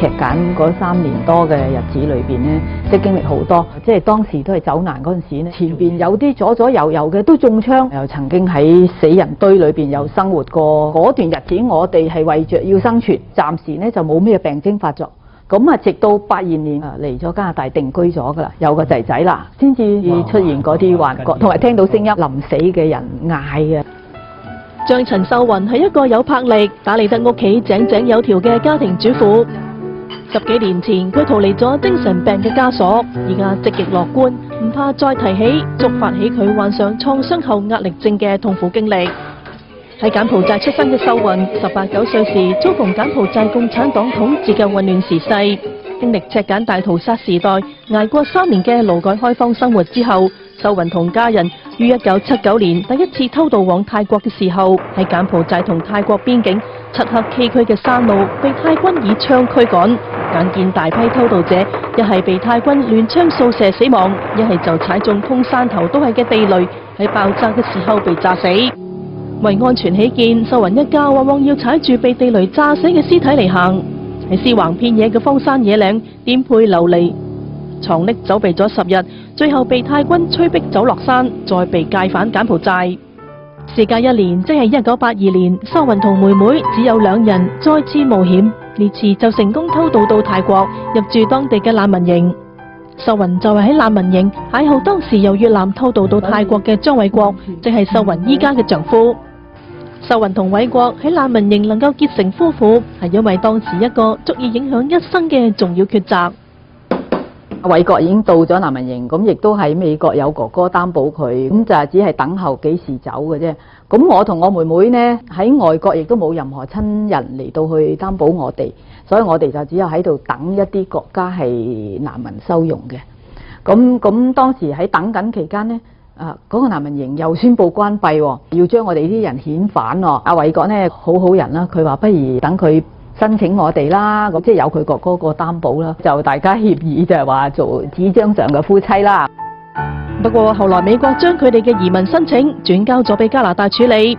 赤柬嗰3年多嘅日子裏邊咧，即係經歷好多，即係當時都係走難嗰陣時咧，前邊有啲左左右右嘅都中槍，又曾經喺死人堆裏邊又生活過。嗰段日子我哋係為着要生存，暫時咧就冇咩病徵發作。咁啊，直到82年嚟咗加拿大定居咗噶啦，有個仔仔啦，先至出現嗰啲幻覺，同埋聽到聲音，臨死嘅人嗌嘅。張陳秀雲係一個有魄力、打理得屋企井井有條嘅家庭主婦。10幾年前，佢逃離咗精神病嘅枷鎖，而家積極樂觀，唔怕再提起觸發起佢患上創傷後壓力症嘅痛苦經歷。喺柬埔寨出生嘅秀雲，18、19歲時遭逢柬埔寨共產黨統治嘅混亂時勢，經歷赤柬大屠殺時代，捱過3年嘅勞改開放生活之後，秀雲同家人於1979年第一次偷渡往泰國嘅時候，喺柬埔寨同泰國邊境漆黑崎嶇嘅山路被泰軍以槍驅趕，眼見大批偷渡者一係被泰軍亂槍掃射死亡，一係就踩中通山頭都係嘅地雷，喺爆炸嘅時候被炸死。為安全起見，秀雲一家往往要踩住被地雷炸死嘅屍體嚟行，喺屍橫遍野嘅荒山野嶺顛沛流離，藏匿走避咗10日，最後被泰軍催逼走落山，再被介返柬埔寨。事隔1年，即係1982年，秀雲同妹妹只有2人再次冒險，呢次就成功偷渡到泰國，入住當地嘅難民營。秀雲就係喺難民營邂逅當時由越南偷渡到泰國嘅張偉國，即係秀雲依家嘅丈夫。秀雲同偉國喺難民營能夠結成夫婦，係因為當時一個足以影響一生嘅重要抉擇。偉國已經到咗難民營，咁亦都喺美國有哥哥擔保佢，咁就係只係等候幾時走嘅啫。咁我同我妹妹呢，喺外國亦都冇任何親人嚟到去擔保我哋，所以我哋就只有喺度等一啲國家係難民收容嘅。咁當時喺等緊期間呢，嗰個難民營又宣布關閉，要將我哋啲人遣返喎。阿偉國呢，好好人啦，佢話不如等佢申請我哋啦，咁即係有佢哥哥個擔保啦，就大家協議就係話做紙張上嘅夫妻啦。不過後來美國將佢哋嘅移民申請轉交咗俾加拿大處理。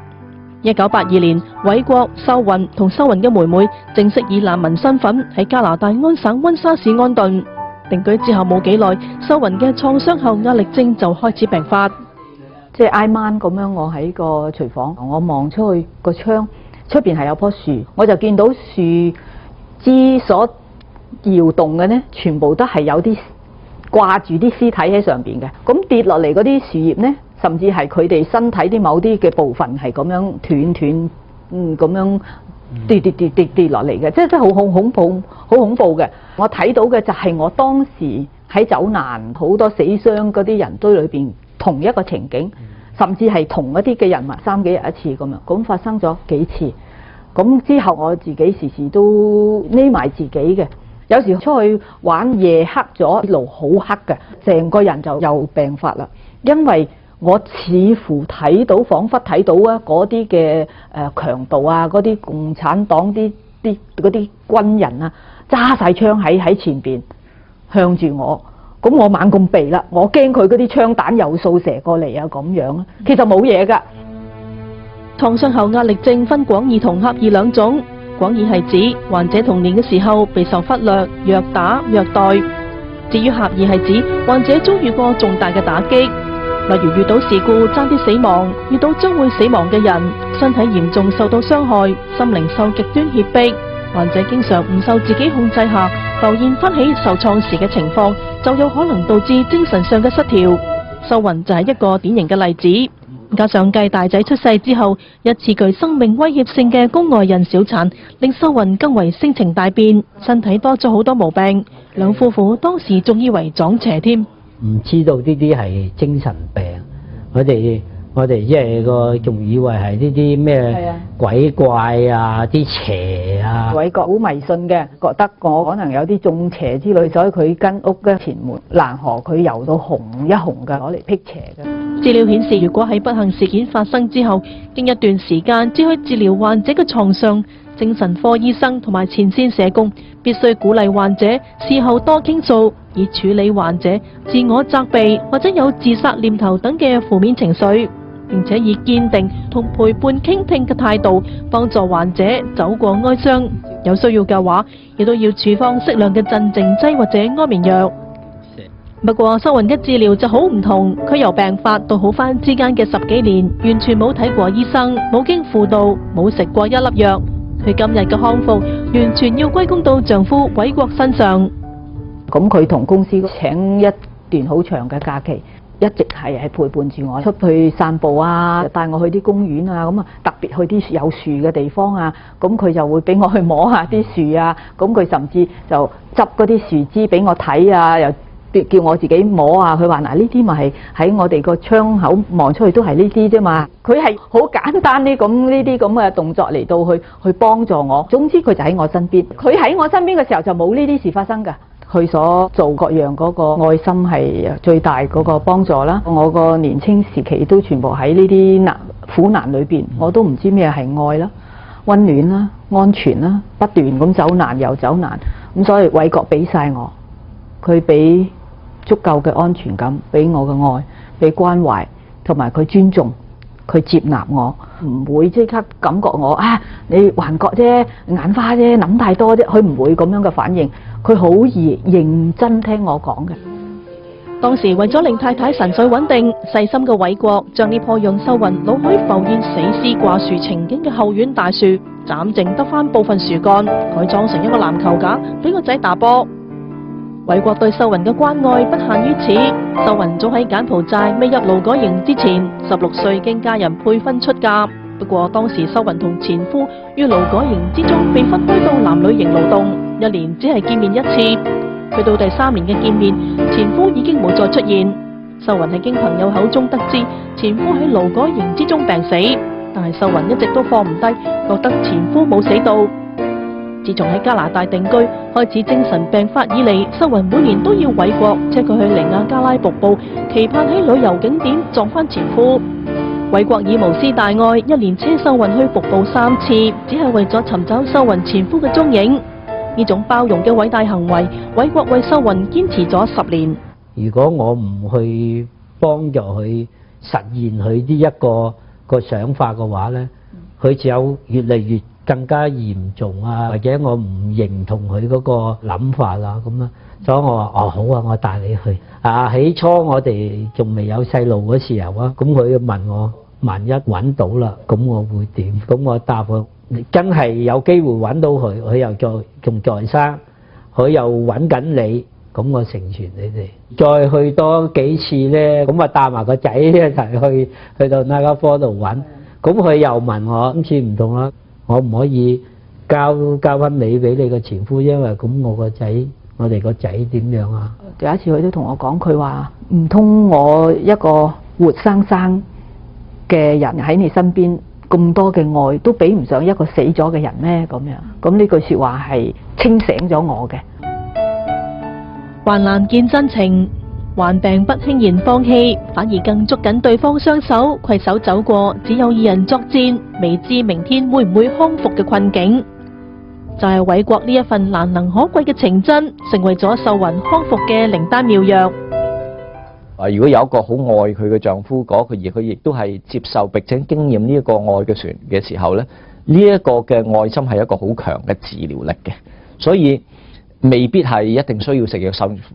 1982年，偉國、秀雲同秀雲嘅妹妹正式以難民身份喺加拿大安省溫莎市安頓。定居之後冇幾耐，秀雲嘅創傷後壓力症就開始病發。即係挨晚咁樣，我喺個廚房，我望出去個窗，出邊係有棵樹，我就見到樹枝所搖動嘅呢，全部都係有啲掛住啲屍體喺上邊嘅。咁跌落嚟嗰啲樹葉呢，甚至係佢哋身體啲某啲嘅部分係咁樣斷咁樣跌落嚟嘅，即係好恐怖，好恐怖嘅。我睇到嘅就係我當時喺走難好多死傷嗰啲人堆裏邊同一個情景，甚至係同一啲嘅人物3幾日一次咁樣，咁發生咗幾次。咁之後我自己時時都匿埋自己嘅，有時出去玩夜黑咗，路好黑嘅，成個人就又病發啦。因為我似乎睇到，彷彿睇到啊嗰啲嘅強盜啊，嗰啲共產黨嗰啲軍人啊，揸晒槍喺前邊向住我，咁我猛咁避啦，我驚佢嗰啲槍彈又掃射過嚟啊咁樣啊，其實冇嘢㗎。創傷後壓力症分廣義同狹義2種，廣義係指患者童年嘅時候備受忽略、虐打、虐待；至於狹義係指患者遭遇過重大嘅打擊，例如遇到事故爭啲死亡，遇到將會死亡嘅人，身體嚴重受到傷害，心靈受極端脅迫，患者經常唔受自己控制下浮現翻起受創時嘅情況，就有可能導致精神上嘅失調。秀雲就係一個典型嘅例子。加上繼大仔出世之後，一次具生命威脅性嘅宮外孕小產，令秀雲更為性情大變，身體多咗好多毛病。兩夫婦當時仲以為撞邪添，唔知道呢啲係精神病。我哋即係仲以為係呢啲咩鬼怪啊、啲邪啊。偉國好迷信嘅，覺得我可能有啲中邪之類，所以佢間屋嘅前門欄河佢油到紅一紅嘅，攞嚟辟邪嘅。資料顯示，如果喺不幸事件發生之後，經一段時間只去治療患者嘅創傷，精神科醫生同埋前線社工必須鼓勵患者事後多傾訴，以處理患者自我責備或者有自殺念頭等嘅負面情緒，並且以堅定同陪伴傾聽嘅態度幫助患者走過哀傷。有需要嘅話，亦都要處方適量嘅鎮靜劑或者安眠藥。不過秀雲嘅治療就好唔同，佢由病發到好返之間嘅10幾年，完全冇睇過醫生，冇經輔導，冇食過一粒藥。佢今日嘅康復，完全要歸功到丈夫偉國身上。咁佢同公司請一段好長嘅假期，一直係陪伴住我出去散步啊，帶我去啲公園啊，咁啊特別去啲有樹嘅地方啊，咁佢就會俾我去摸下啲樹啊，咁佢甚至就執嗰啲樹枝俾我睇啊，又叫我自己摸啊，佢話嗱，呢啲咪係喺我哋個窗口望出去都係呢啲啫嘛，佢係好簡單呢啲咁嘅動作嚟到去幫助我。總之佢就喺我身邊，佢喺我身邊嘅時候就冇呢啲事發生㗎。佢所做各樣嗰個愛心係最大嗰個幫助啦。我個年青時期都全部喺呢啲苦難裏邊，我都唔知咩係愛啦、溫暖啦、安全啦，不斷咁走難又走難，咁所以偉國俾晒我，佢俾足夠嘅安全感，俾我嘅愛，俾關懷，同埋佢尊重，佢接納我，唔會即刻感覺我你幻覺啫、眼花啫、諗太多啫，佢唔會咁樣嘅反應，佢好認真聽我講嘅。當時為咗令太太神緒穩定，細心嘅偉國將呢棵讓秀雲腦海浮現死屍掛樹情景嘅後院大樹斬淨得返部分樹幹，改裝成一個籃球架俾個仔打波。偉國對秀雲嘅關愛不限於此，秀雲早喺柬埔寨未入勞改營之前，16歲經家人配婚出嫁。不過當時秀雲同前夫於勞改營之中被分開到男女營勞動，1年只係見面1次。去到第3年嘅見面，前夫已經冇再出現。秀雲係經朋友口中得知前夫喺勞改營之中病死，但係秀雲一直都放唔低，覺得前夫冇死到。自從喺加拿大定居，開始精神病發以嚟，秀雲每年都要偉國車佢去尼亞加拉瀑布，期盼喺旅遊景點撞返前夫。偉國以無私大愛，1年車秀雲去瀑布3次，只係為咗尋找秀雲前夫嘅蹤影。呢種包容嘅偉大行為，偉國為秀雲堅持咗10年。如果我唔去幫助佢實現佢呢一個想法嘅話咧，佢只有越嚟越更加嚴重啊，或者我唔認同佢嗰個諗法啦咁啦，所以我話好啊，我帶你去啊。起初我哋仲未有細路嗰時候啊，咁佢問我萬一揾到啦，咁我會點？咁我答佢，真係有機會揾到佢，佢又仲在生，佢又揾緊你，咁我成全你哋。再去多幾次咧，咁啊帶埋個仔一齊去到那家科度揾，咁佢又問我，今次唔同啦。我唔可以交翻你俾你個前夫，因為咁我哋個仔點樣啊？有一次佢都同我講，佢話唔通我一個活生生嘅人喺你身邊咁多嘅愛，都比唔上一個死咗嘅人咩？咁樣，咁呢句說話係清醒咗我嘅。患難見真情，患病不輕言放棄，反而更捉緊對方雙手，攜手走過只有2人作戰，未知明天會唔會康復嘅困境。就係偉國呢一份難能可貴嘅情真，成為咗秀雲康復嘅靈丹妙藥。如果有一個好愛佢嘅丈夫，而佢亦都係接受並且經驗呢一個愛嘅時候咧，呢一個嘅愛心係一個好強嘅治療力嘅，所以未必係一定需要食藥，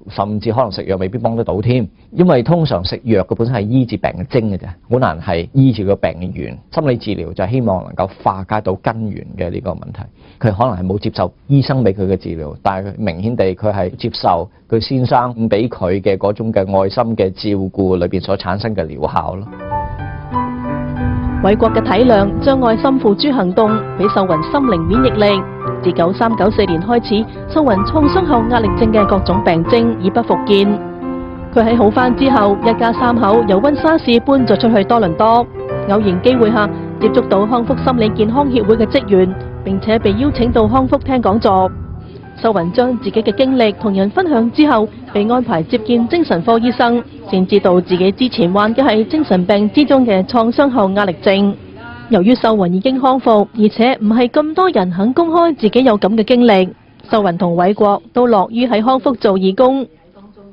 甚至可能食藥未必幫得到添。因為通常食藥嘅本身係醫治病嘅徵嘅啫，好難係醫治個病嘅源。心理治療就係希望能夠化解到根源嘅呢個問題。佢可能係冇接受醫生俾佢嘅治療，但係明顯地佢係接受佢先生俾佢嘅嗰種嘅愛心嘅照顧裏邊所產生嘅療效咯。偉國嘅體諒將愛心付諸行動，俾秀雲心靈免疫力。自93、94年開始，秀雲創傷後壓力症嘅各種病徵已不復見。佢喺好返之後，一家3口由溫莎市搬咗出去多倫多。偶然機會下，接觸到康復心理健康協會嘅職員，並且被邀請到康復聽講座。秀雲將自己嘅經歷同人分享之後，被安排接見精神科醫生，先知道自己之前患嘅係精神病之中嘅創傷後壓力症。由於秀雲已經康復，而且唔係咁多人肯公開自己有咁嘅經歷，秀雲同偉國都樂於喺康復做義工。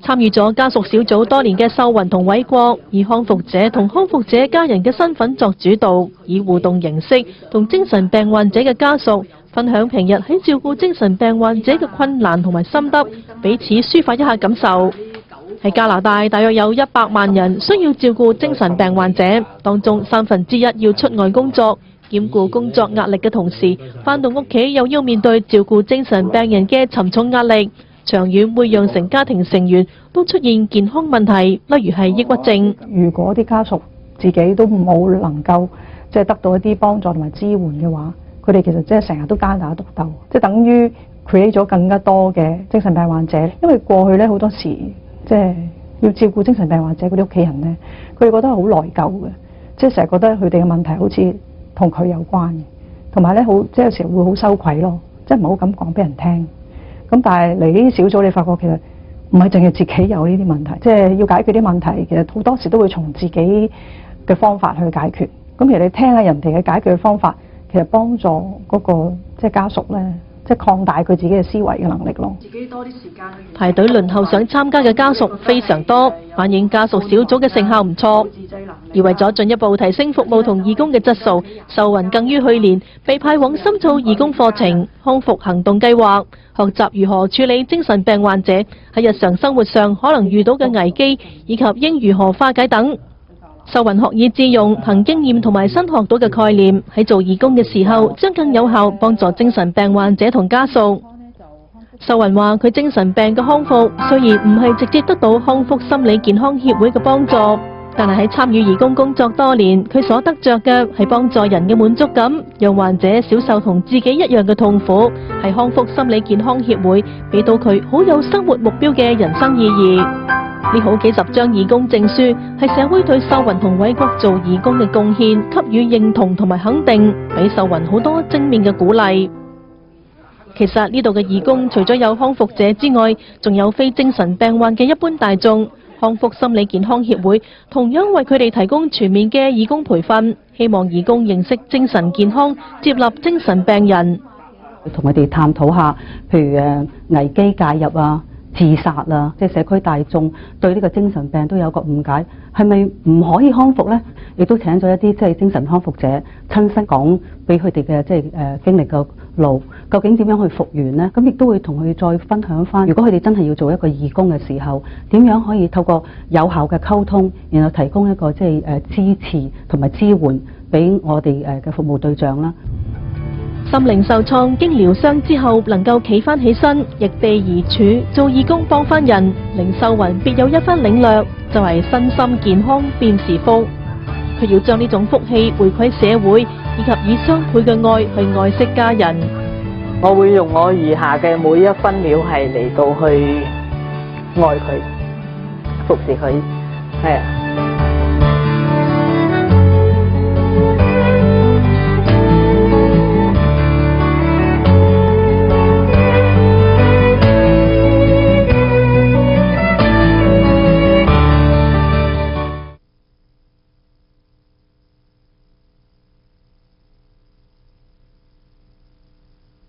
參與咗家屬小組多年嘅秀雲同偉國，以康復者同康復者家人嘅身份作主導，以互動形式同精神病患者嘅家屬分享平日喺照顧精神病患者嘅困難同埋心得，彼此抒發一下感受。喺加拿大，大約有100萬人需要照顧精神病患者，當中1/3要出外工作，兼顧工作壓力嘅同時，返到屋企又要面對照顧精神病人嘅沉重壓力，長遠會釀成家庭成員都出現健康問題，例如係抑鬱症。如果啲家屬自己都冇能夠得到一啲幫助同埋支援嘅話，佢哋其實成日都單打獨鬥，等於 create 咗更加多嘅精神病患者。因為過去咧好多時要照顧精神病患者嗰啲屋企人咧，佢哋覺得好內疚嘅，成日覺得佢哋嘅問題好似同佢有關嘅，同埋咧有時會好羞愧咯，唔好咁講俾人聽。咁但係嚟呢啲小組，你發覺其實唔係淨係自己有呢啲問題，要解決啲問題，其實好多時都會從自己嘅方法去解決。咁其實你聽下人哋嘅解決嘅方法，其實幫助嗰個家屬咧，擴大佢自己嘅思維嘅能力咯。排隊輪候想參加嘅家屬非常多，反映家屬小組嘅成效唔錯。而為咗進一步提升服務同義工嘅質素，秀雲更於去年被派往深造義工課程康復行動計劃，學習如何處理精神病患者喺日常生活上可能遇到嘅危機，以及應如何化解等。秀雲學以致用，憑經驗同埋新學到嘅概念，喺做義工嘅時候，將更有效幫助精神病患者同家屬。秀雲話：佢精神病嘅康復雖然唔係直接得到康復心理健康協會嘅幫助，但係喺參與義工工作多年，佢所得着嘅係幫助人嘅滿足感，讓患者少受同自己一樣嘅痛苦，係康復心理健康協會俾到佢好有生活目標嘅人生意義。呢好幾十張義工證書係社會對秀雲同偉國做義工嘅貢獻，給予認同同埋肯定，俾秀雲好多正面嘅鼓勵。其實呢度嘅義工除咗有康復者之外，仲有非精神病患嘅一般大眾。康復心理健康協會同樣為佢哋提供全面嘅義工培訓，希望義工認識精神健康，接納精神病人。同佢哋探討下，譬如危機介入啊、自殺啊，社區大眾對呢個精神病都有個誤解，係咪唔可以康復呢？亦都請咗一啲精神康復者親身講俾佢哋嘅經歷嘅路，究竟點樣去復原呢？咁亦都會同佢再分享翻，如果佢哋真係要做一個義工嘅時候，點樣可以透過有效嘅溝通，然後提供一個支持同埋支援俾我哋嘅服務對象啦。心靈受創經療傷之後能夠企翻起身，易地而處，做義工幫翻人，令秀雲別有一番領略，就係身心健康便是福。佢要將呢種福氣回饋社會，以及以雙倍嘅愛去愛惜家人。我會用我餘下嘅每一分秒係嚟到去愛佢、服侍佢，係啊。